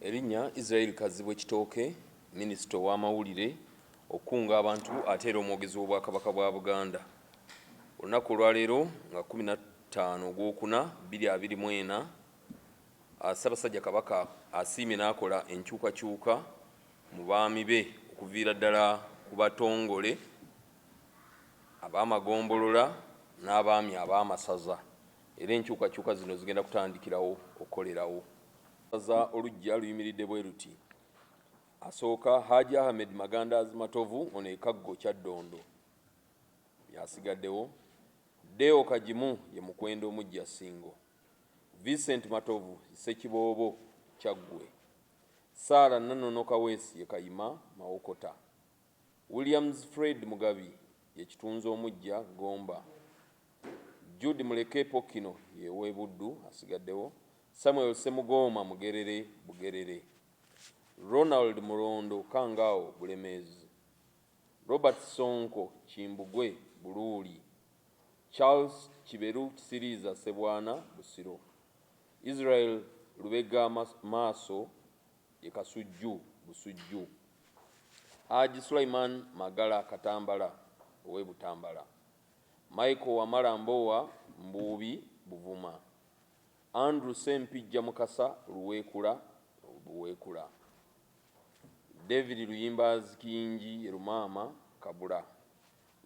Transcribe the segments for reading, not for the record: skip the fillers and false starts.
Erinnya Israel Kazibwe Kitooke, Minisita ow'amawulire okunga abantu ate era omwogezi w'Obwakabaka bwa Buganda. Olunaku olwaleero nga 15 Ogwokuna 2024, Ssaabasajja Kabaka asiimye n'akola enkyukakyuka mu baami be okuviira ddala ku batongole, ab'amagombolola n'abaami ab'amasaza, era enkyukakyuka zino zigenda kutandikirawo okukolerawo. Saza olujja luyimiridde bwe luti: asooka Haji Ahmed Magandazi Matovu ono ekaggo Kyaddondo yasigaddewo. Deo Kajimu ye Mukwenda omujja Ssingo. Vincent Matovu Ssekiboobo Kyaggwe. Sarah Nanono Kaweesi ye Kayima Mawokota. Williams Fred Mugabi ye Kitunzi omujja Gomba. Jude Muleke Pokino ye Webuddu asigaddewo. Samuel Semugoma Mugerere Bugerere. Ronald Mulondo Kangao Bulemezi. Robert Sonko Kimbugwe Buluuli. Charles Kiberu Kisiriza Sebwana Busiro. Israel Lubega Maaso ye Kasujju Busujju. Haji Sulaiman Magala Katambala owe Butambala. Michael Wamala Mbowa Mbubi Buvuma. Andrew Sempijja Mukasa Luweekula Buweekula. David Luyimbazi Kiyingi Rumaama Kabula.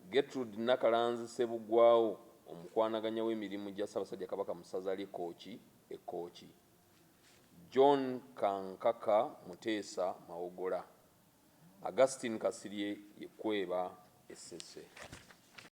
Gertrude Nakalanzi Sebugwawo omukwanaganya w'emirimu gya Ssaabasajja Kabaka mu ssaza ly'e Kkooki. John Kankaka Muteesa Mawogola. Augustine Kasirye ye Kweba Essese.